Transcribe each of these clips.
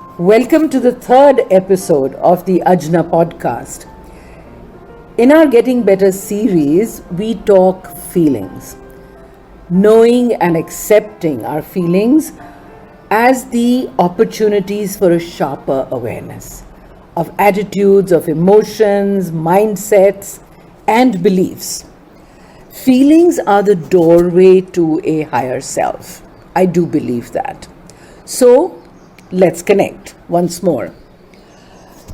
Welcome to the third episode of the AJNA podcast. In our Getting Better series, we talk feelings, knowing and accepting our feelings as the opportunities for a sharper awareness of attitudes, of emotions, mindsets, and beliefs. Feelings are the doorway to a higher self. I do believe that. So, let's connect once more.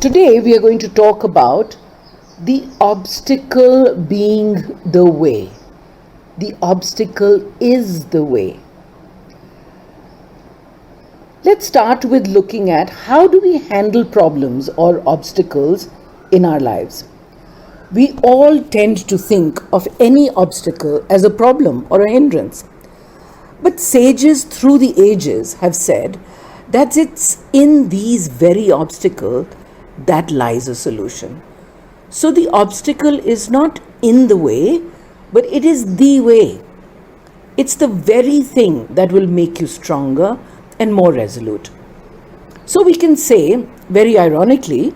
Today, we are going to talk about the obstacle being the way. The obstacle is the way. Let's start with looking at how do we handle problems or obstacles in our lives. We all tend to think of any obstacle as a problem or a hindrance. But sages through the ages have said that it's in these very obstacles that lies a solution. So the obstacle is not in the way, but it is the way. It's the very thing that will make you stronger and more resolute. So we can say, very ironically,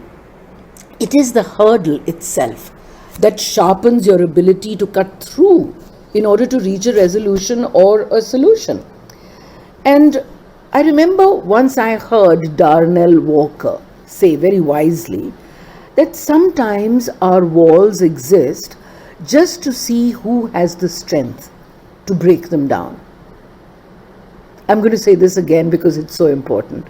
it is the hurdle itself that sharpens your ability to cut through in order to reach a resolution or a solution. And I remember once I heard Darnell Walker say very wisely that sometimes our walls exist just to see who has the strength to break them down. I'm going to say this again because it's so important.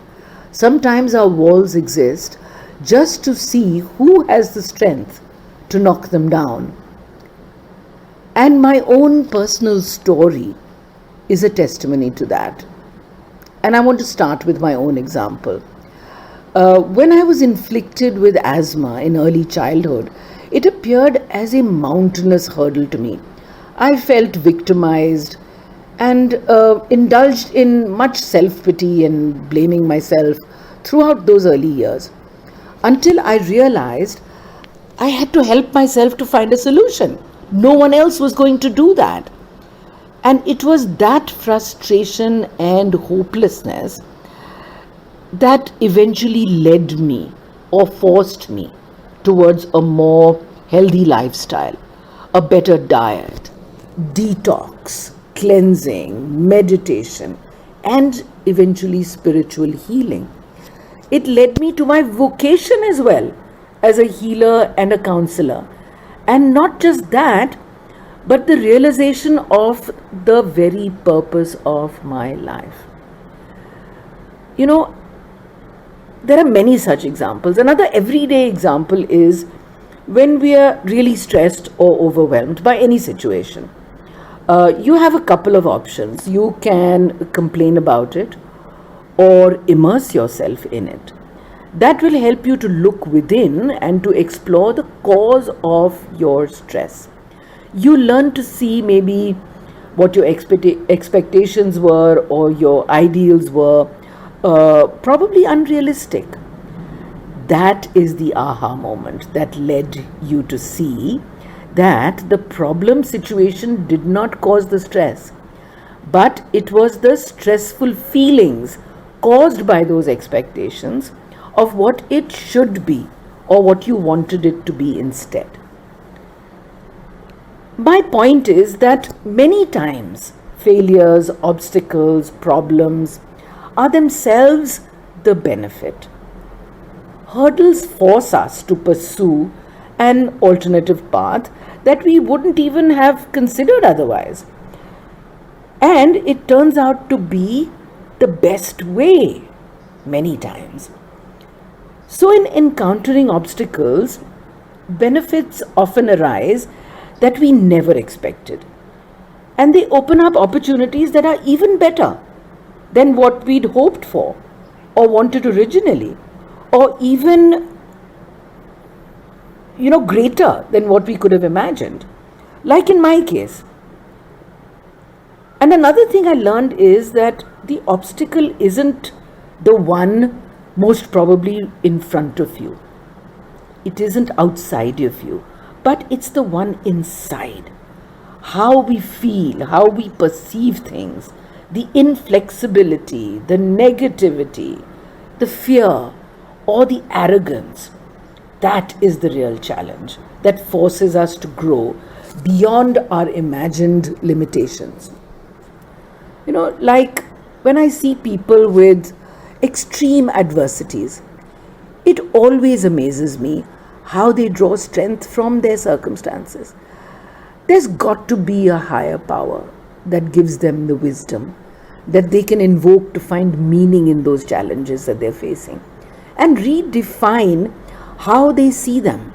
Sometimes our walls exist just to see who has the strength to knock them down. And my own personal story is a testimony to that. And I want to start with my own example. When I was inflicted with asthma in early childhood, it appeared as a mountainous hurdle to me. I felt victimized and indulged in much self-pity and blaming myself throughout those early years, until I realized I had to help myself to find a solution. No one else was going to do that. And it was that frustration and hopelessness that eventually led me or forced me towards a more healthy lifestyle, a better diet, detox, cleansing, meditation, and eventually spiritual healing. It led me to my vocation as well as a healer and a counselor. And not just that, but the realization of the very purpose of my life. You know, there are many such examples. Another everyday example is when we are really stressed or overwhelmed by any situation. You have a couple of options. You can complain about it or immerse yourself in it. That will help you to look within and to explore the cause of your stress. You learn to see maybe what your expectations were or your ideals were probably unrealistic. That is the aha moment that led you to see that the problem situation did not cause the stress, but it was the stressful feelings caused by those expectations of what it should be or what you wanted it to be instead. My point is that many times failures, obstacles, problems are themselves the benefit. Hurdles force us to pursue an alternative path that we wouldn't even have considered otherwise. And it turns out to be the best way many times. So in encountering obstacles, benefits often arise that we never expected. And they open up opportunities that are even better than what we'd hoped for or wanted originally, or even greater than what we could have imagined, like in my case. And another thing I learned is that the obstacle isn't the one most probably in front of you. It isn't outside of you, but it's the one inside. How we feel, how we perceive things, the inflexibility, the negativity, the fear, or the arrogance. That is the real challenge that forces us to grow beyond our imagined limitations. Like when I see people with extreme adversities, it always amazes me how they draw strength from their circumstances. There's got to be a higher power that gives them the wisdom that they can invoke to find meaning in those challenges that they're facing and redefine how they see them.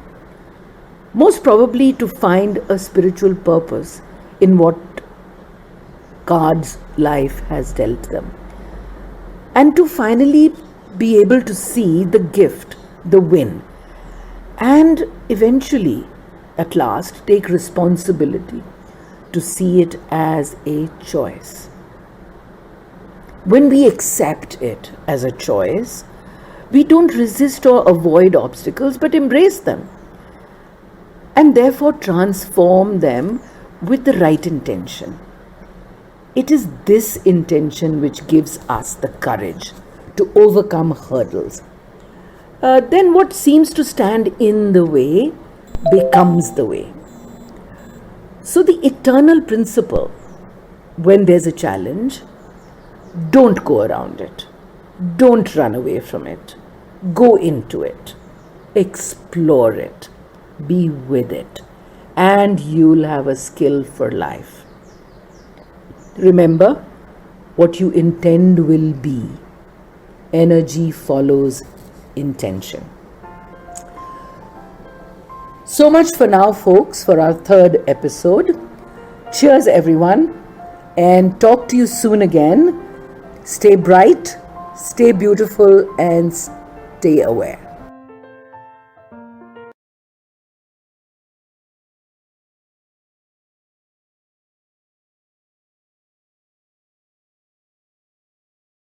Most probably to find a spiritual purpose in what God's life has dealt them. And to finally be able to see the gift, the win, and eventually, at last, take responsibility to see it as a choice. When we accept it as a choice, we don't resist or avoid obstacles but embrace them and therefore transform them with the right intention. It is this intention which gives us the courage to overcome hurdles. Then what seems to stand in the way becomes the way. So the eternal principle, when there's a challenge, don't go around it. Don't run away from it. Go into it. Explore it. Be with it. And you'll have a skill for life. Remember, what you intend will be. Energy follows intention. So much for now, folks, for our third episode. Cheers, everyone, and talk to you soon again. Stay bright, stay beautiful, and stay aware.